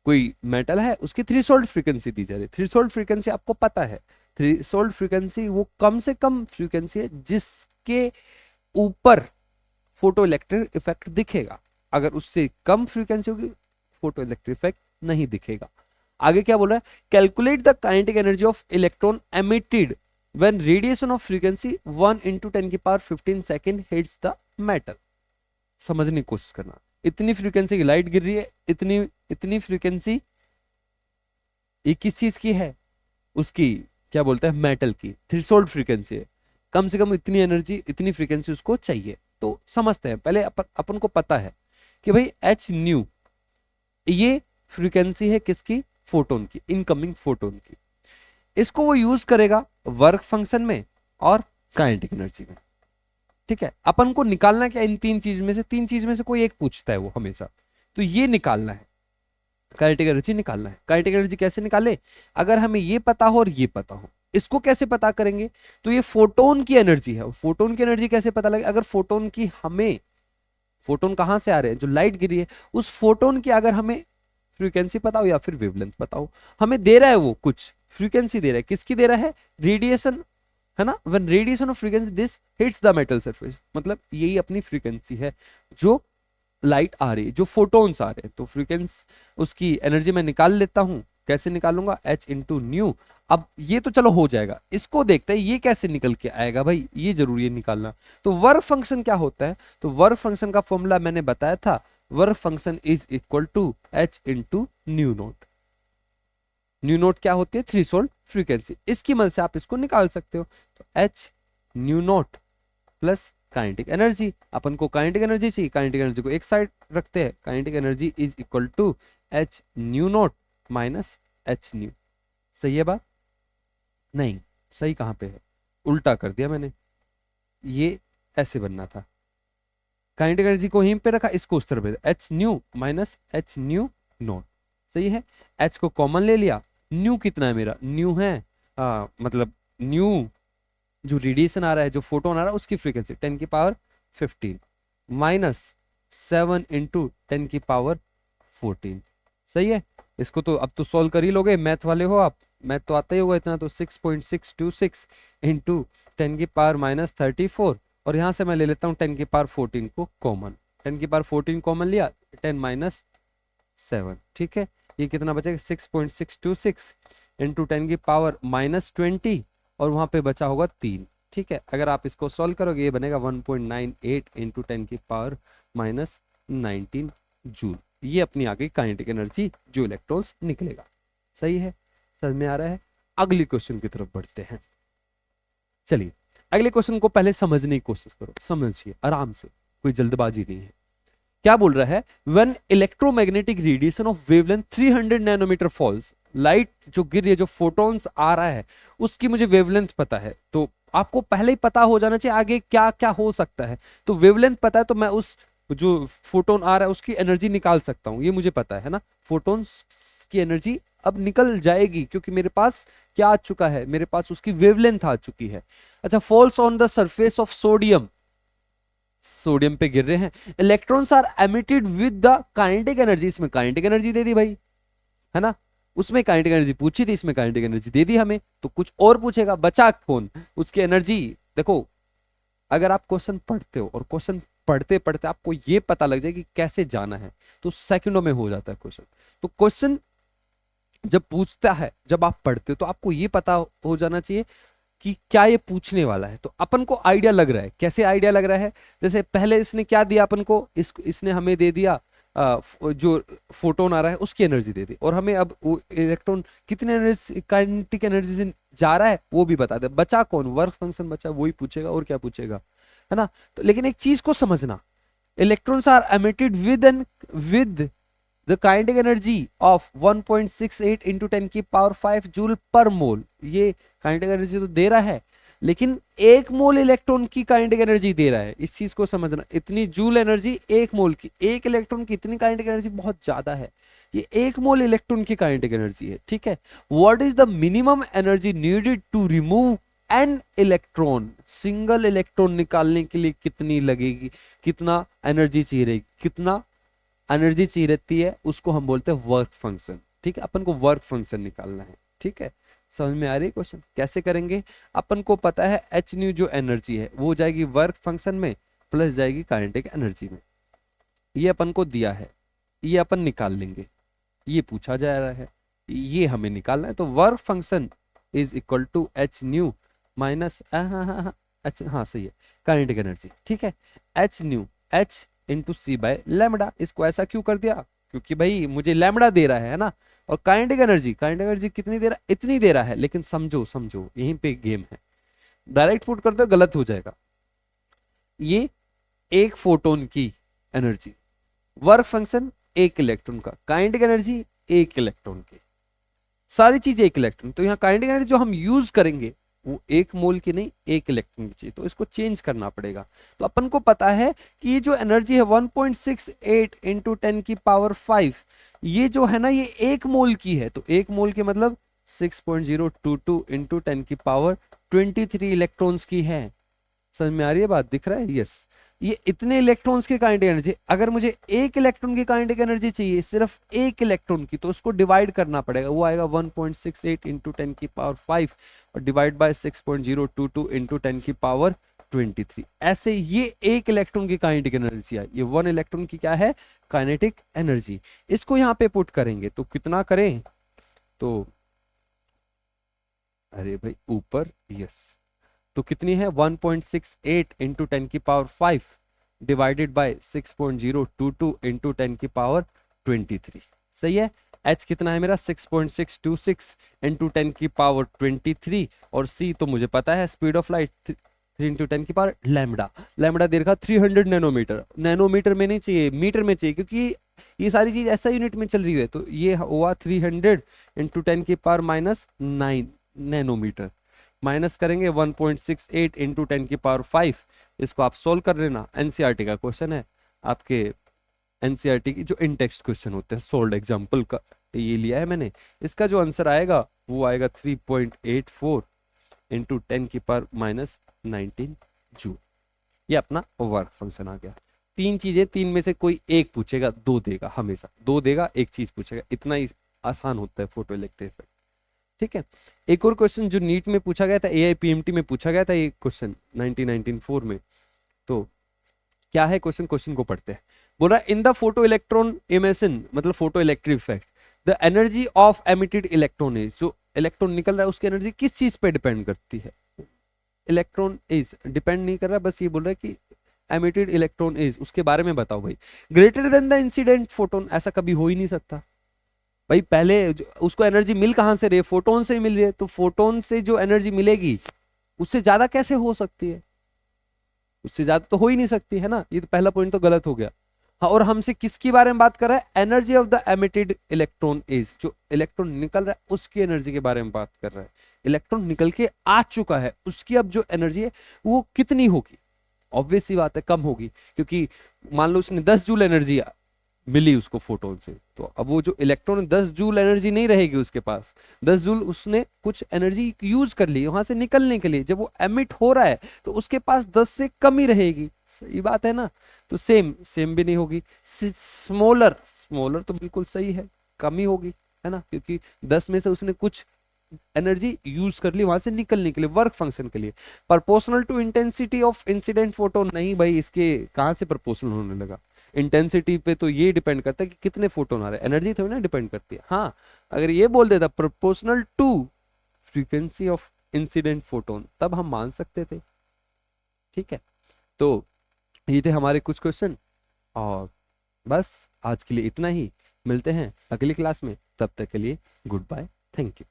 कोई मेटल है, उसकी थ्रेशोल्ड फ्रीक्वेंसी दी जा रही है। थ्रेशोल्ड फ्रीक्वेंसी आपको पता है, थ्रेशोल्ड फ्रीक्वेंसी वो कम से कम फ्रीक्वेंसी है जिसके ऊपर फोटो इलेक्ट्रिक इफेक्ट दिखेगा। अगर उससे कम फ्रीक्वेंसी होगी फोटो इलेक्ट्रिक इफेक्ट नहीं दिखेगा। आगे क्या बोल रहा है, calculate the kinetic energy of electron emitted when radiation of frequency 1 × 10⁻15 second hits the metal. समझने की कोशिश करना, इतनी फ्रीक्वेंसी की लाइट गिर रही है, इतनी फ्रीक्वेंसी ये किस चीज की है, उसकी क्या बोलते हैं, मेटल की थ्रेशोल्ड फ्रीक्वेंसी है। कम से कम इतनी एनर्जी, इतनी फ्रीक्वेंसी उसको चाहिए। तो समझते हैं पहले, अपन को पता है कि भाई एच न्यू ये फ्रीक्वेंसी है किसकी, फोटोन की, इनकमिंग फोटोन की। इसको वो यूज करेगा वर्क फंक्शन में और काइनेटिक एनर्जी में। ठीक है, अपन को निकालना क्या, इन तीन चीज में से कोई एक पूछता है वो हमेशा, तो ये निकालना है, काइनेटिक एनर्जी निकालना है। काइनेटिक एनर्जी कैसे निकाले, अगर हमें ये पता हो और ये पता हो। इसको कैसे पता करेंगे, तो ये फोटोन की एनर्जी है। फोटोन की एनर्जी कैसे पता लगे, अगर फोटोन की हमें, फोटोन कहां से आ रहे हैं, जो लाइट गिरी है उस फोटोन की अगर हमें फ्रीक्वेंसी पता हो या फिर वेवलेंथ पता हो, हमें दे रहा है वो कुछ फ्रीक्वेंसी दे रहा है, किसकी दे रहा है, रेडिएशन, है ना। When radiation of frequency this hits the metal surface, मतलब यही अपनी फ्रीक्वेंसी है जो लाइट आ रही है, जो फोटोन्स आ रहे हैं। तो फ्रीक्वेंसी उसकी एनर्जी मैं निकाल लेता हूं, कैसे निकालूंगा, h इंटू न्यू। अब ये तो चलो हो जाएगा, इसको देखते हैं ये कैसे निकल के आएगा भाई, ये जरूरी है निकालना। तो वर्क फंक्शन क्या होता है, तो वर्क फंक्शन का फॉर्मूला मैंने बताया था, work function is equal to h into nu naught. Nu naught क्या होती है, थ्रेशोल्ड फ्रीक्वेंसी, इसकी मदद से आप इसको निकाल सकते हो। तो h nu nought plus kinetic energy, अपन को काइनेटिक एनर्जी चाहिए, काइनेटिक एनर्जी को एक साइड रखते हैं, kinetic energy is equal to h nu nought minus h nu. सही है बात, नहीं सही कहां पे है, उल्टा कर दिया मैंने, ये ऐसे बनना था, काइनेटिक एनर्जी को यहीं पे रखा, इसको उस तरफ भेजा, h new minus h nu note. सही है, h को कॉमन ले लिया, न्यू कितना है मेरा, न्यू है मतलब न्यू जो रेडिएशन आ रहा है, जो फोटोन आ रहा है उसकी फ्रीक्वेंसी 10 की पावर 15 माइनस 7 इंटू 10 की पावर 14। सही है, इसको तो अब तो सॉल्व कर ही लोगे, मैथ वाले हो आप, मैथ तो आता ही होगा इतना, तो 6.626 इंटू 10 की पावर माइनस 34, और यहां से मैं ले लेता हूं 10 की पावर 14 को कॉमन, 10 की पावर 14 कॉमन लिया, 10 माइनस 7, ठीक है, ये कितना बचेगा 6.626 इंटू 10 की पावर माइनस 20, और वहां पे बचा होगा 3। ठीक है, अगर आप इसको सॉल्व करोगे ये बनेगा 1.98 इंटू 10 की पावर माइनस 19 जूल। ये अपनी आ गई काइनेटिक एनर्जी जो इलेक्ट्रॉन्स निकलेगा। सही है, समझ में आ रहा है। अगली क्वेश्चन की तरफ बढ़ते हैं। चलिए अगले क्वेश्चन को पहले समझने की कोशिश करो, समझिए आराम से, कोई जल्दबाजी नहीं है। क्या बोल रहा है, when electromagnetic radiation of wavelength 300 nanometre falls, light जो गिर रही है, जो फोटॉन्स आ रहा है उसकी मुझे वेवलेंथ पता है, तो आपको पहले ही पता हो जाना चाहिए आगे क्या क्या हो सकता है। तो वेवलेंथ पता है तो मैं उस जो फोटोन आ रहा है उसकी एनर्जी निकाल सकता हूं, ये मुझे पता है ना, फोटोन्स की एनर्जी अब निकल जाएगी क्योंकि मेरे पास क्या आ चुका है, मेरे पास उसकी वेवलेंथ आ चुकी है। अच्छा, falls on the surface of sodium, sodium पे गिर रहे हैं, electrons are emitted with the kinetic energy, इसमें काइनेटिक एनर्जी दे दी भाई, है ना, उसमें काइनेटिक एनर्जी पूछी थी, इसमें काइनेटिक एनर्जी दे दी हमें, तो कुछ और पूछेगा, बचा कौन, उसकी एनर्जी। देखो अगर आप क्वेश्चन पढ़ते हो और क्वेश्चन पढ़ते पढ़ते आपको ये पता लग जाए कि कैसे जाना है, तो सेकंडों में हो जाता है क्वेश्चन। तो क्वेश्चन जब पूछता है, जब आप पढ़ते हो तो आपको ये पता हो जाना चाहिए कि क्या ये पूछने वाला है। तो अपन को आइडिया लग रहा है, कैसे आइडिया लग रहा है, जैसे पहले इसने क्या दिया अपन को, इसने हमें दे दिया जो फोटोन आ रहा है उसकी एनर्जी दे दी, और हमें अब वो इलेक्ट्रॉन कितने एनर्जी काइनेटिक एनर्जी से जा रहा है वो भी बता दे। बचा कौन, वर्क फंक्शन बचा, वही पूछेगा और क्या पूछेगा, है ना। तो लेकिन एक चीज को समझना, electrons are emitted with the kinetic energy of 1.68 into 10 की पावर 5 जूल पर मोल। ये काइनेटिक एनर्जी तो दे रहा है, लेकिन एक मोल इलेक्ट्रॉन की काइनेटिक एनर्जी दे रहा है, इस चीज को समझना। इतनी जूल एनर्जी एक मोल की, एक इलेक्ट्रॉन की इतनी काइनेटिक एनर्जी बहुत ज्यादा है, ये एक मोल इलेक्ट्रॉन की काइनेटिक एनर्जी है। ठीक है, what is the minimum energy needed to remove an electron, single electron निकालने के लिए कितनी लगेगी, कितना एनर्जी चाहिए रहेगी, कितना एनर्जी चाहिए रहती है, उसको हम बोलते हैं वर्क फंक्शन। ठीक है, अपन को वर्क फंक्शन निकालना है। ठीक है, समझ में आ रही है क्वेश्चन, कैसे करेंगे। अपन को पता है एच न्यू जो एनर्जी है वो जाएगी वर्क फंक्शन में प्लस जाएगी काइनेटिक एनर्जी में, ये अपन को दिया है, ये अपन निकाल लेंगे, ये पूछा जा रहा है, ये हमें निकालना है। तो work function is equal to h nu minus हाँ सही है, काइनेटिक एनर्जी। ठीक है, h nu h into c by lambda, इसको ऐसा क्यों कर दिया, क्योंकि भाई मुझे लैम्डा दे रहा है ना, और काइनेटिक एनर्जी कितनी दे रहा है, इतनी दे रहा है। लेकिन समझो समझो यहीं पे गेम है, डायरेक्ट पुट कर दो गलत हो जाएगा। ये एक फोटोन की एनर्जी, वर्क फंक्शन एक इलेक्ट्रॉन का, काइनेटिक एनर्जी एक इलेक्ट्रॉन की, सारी चीज एक इलेक्ट्रॉन। तो यहाँ काइनेटिक एनर्जी जो हम यूज करेंगे वो एक मोल की नहीं, एक इलेक्ट्रॉन की चाहिए, तो इसको चेंज करना पड़ेगा। तो अपन को पता है कि ये जो एनर्जी है 1.68 इंटू 10 की पावर 5, ये जो है ना ये एक मोल की है, तो एक मोल के मतलब 6.022 इंटू 10 की पावर 23 इलेक्ट्रॉन्स की है। समझ में आ रही है बात, दिख रहा है, यस। ये इतने इलेक्ट्रॉन्स की काइनेटिक एनर्जी, अगर मुझे एक इलेक्ट्रॉन की काइनेटिक एनर्जी चाहिए, सिर्फ एक इलेक्ट्रॉन की, तो उसको डिवाइड करना पड़ेगा, वो आएगा 1.68 इंटू 10 की पावर 5 और डिवाइड बाय 6.022 इंटू 10 की पावर 23। ऐसे ये एक इलेक्ट्रॉन की काइनेटिक एनर्जी है, ये 1 इलेक्ट्रॉन की क्या है, काइनेटिक एनर्जी। इसको यहाँ पे पुट करेंगे तो कितना करें, तो अरे भाई ऊपर, यस, तो कितनी है 1.68 इंटू 10⁵ डिवाइडेड बाय 6.022 इंटू 10⁻23। सही है। h कितना है मेरा 6.626 इंटू 10⁻23, और c तो मुझे पता है speed of light 3 into 10⁻, lambda, lambda दे रखा 300 नैनोमीटर, नैनोमीटर में नहीं चाहिए, मीटर में चाहिए, क्योंकि ये सारी चीज ऐसा यूनिट में चल रही है। तो ये हुआ 300 इंटू 10⁻⁹ नैनोमीटर, माइनस करेंगे 1.68 इंटू 10⁵, इसको आप सोल्व कर लेना। एनसीईआरटी का क्वेश्चन है, आपके एनसीईआरटी की जो इन टेक्स्ट क्वेश्चन होते हैं, सोल्ड एग्जांपल का ये लिया है मैंने। इसका जो आंसर आएगा वो आएगा 3.84 इंटू 10⁻⁻19 जूल। ये अपना वर्क फंक्शन आ गया। तीन चीजें, तीन में से कोई एक पूछेगा, दो देगा, हमेशा दो देगा, एक चीज पूछेगा, इतना ही आसान होता है फोटो इलेक्ट्रिक इफेक्ट। ठीक है। एक और क्वेश्चन जो नीट में पूछा गया था, एआईपीएमटी में पूछा गया था ये क्वेश्चन 1994 में। तो क्या है क्वेश्चन, क्वेश्चन को पढ़ते हैं। बोल रहा है in the photo electron emission, मतलब photo electric effect, the energy of emitted electron is, जो इलेक्ट्रॉन निकल रहा है उसकी एनर्जी किस चीज पे डिपेंड करती है। इलेक्ट्रॉन इज डिपेंड नहीं कर रहा, बस ये बोल रहा है कि एमिटेड इलेक्ट्रॉन इज, उसके बारे में बताओ भाई। Greater than the incident photon, ऐसा कभी हो ही नहीं सकता भाई। पहले उसको एनर्जी मिल कहां से रही है, फोटोन से मिल रही है, तो फोटोन से जो एनर्जी मिलेगी उससे ज्यादा कैसे हो सकती है, उससे ज्यादा तो हो ही नहीं सकती है ना। ये तो पहला पॉइंट तो गलत हो गया। हाँ, और हमसे किसके बारे में बात कर रहा है, energy of the emitted electron is, जो इलेक्ट्रॉन निकल रहा है उसकी एनर्जी के बारे में बात कर रहा है। इलेक्ट्रॉन निकल के आ चुका है, उसकी अब जो एनर्जी है वो कितनी होगी। ऑब्वियस सी बात है कम होगी, क्योंकि मान लो उसने 10 जूल एनर्जी मिली उसको फोटोन से, तो अब वो जो इलेक्ट्रॉन 10 जूल एनर्जी नहीं रहेगी उसके पास, 10 जूल उसने कुछ एनर्जी यूज कर ली वहां से निकलने के लिए। जब वो एमिट हो रहा है तो उसके पास 10 से कम ही रहेगी। सही बात है ना। तो सेम सेम भी नहीं होगी। स्मॉलर, स्मॉलर तो बिल्कुल सही है, कम ही होगी, है ना, क्योंकि 10 में से उसने कुछ एनर्जी यूज कर ली वहां से निकलने के लिए, वर्क फंक्शन के लिए। Proportional to intensity of incident photon, नहीं भाई, इसके कहां से प्रोपोर्शनल होने लगा। इंटेंसिटी पे तो ये डिपेंड करता है कि कितने फोटोन आ रहे हैं, एनर्जी थोड़ी ना डिपेंड करती है। हाँ, अगर ये बोल देता proportional to frequency of incident photon, तब हम मान सकते थे। ठीक है, तो ये थे हमारे कुछ क्वेश्चन, और बस आज के लिए इतना ही। मिलते हैं अगली क्लास में, तब तक के लिए गुड बाय, थैंक यू।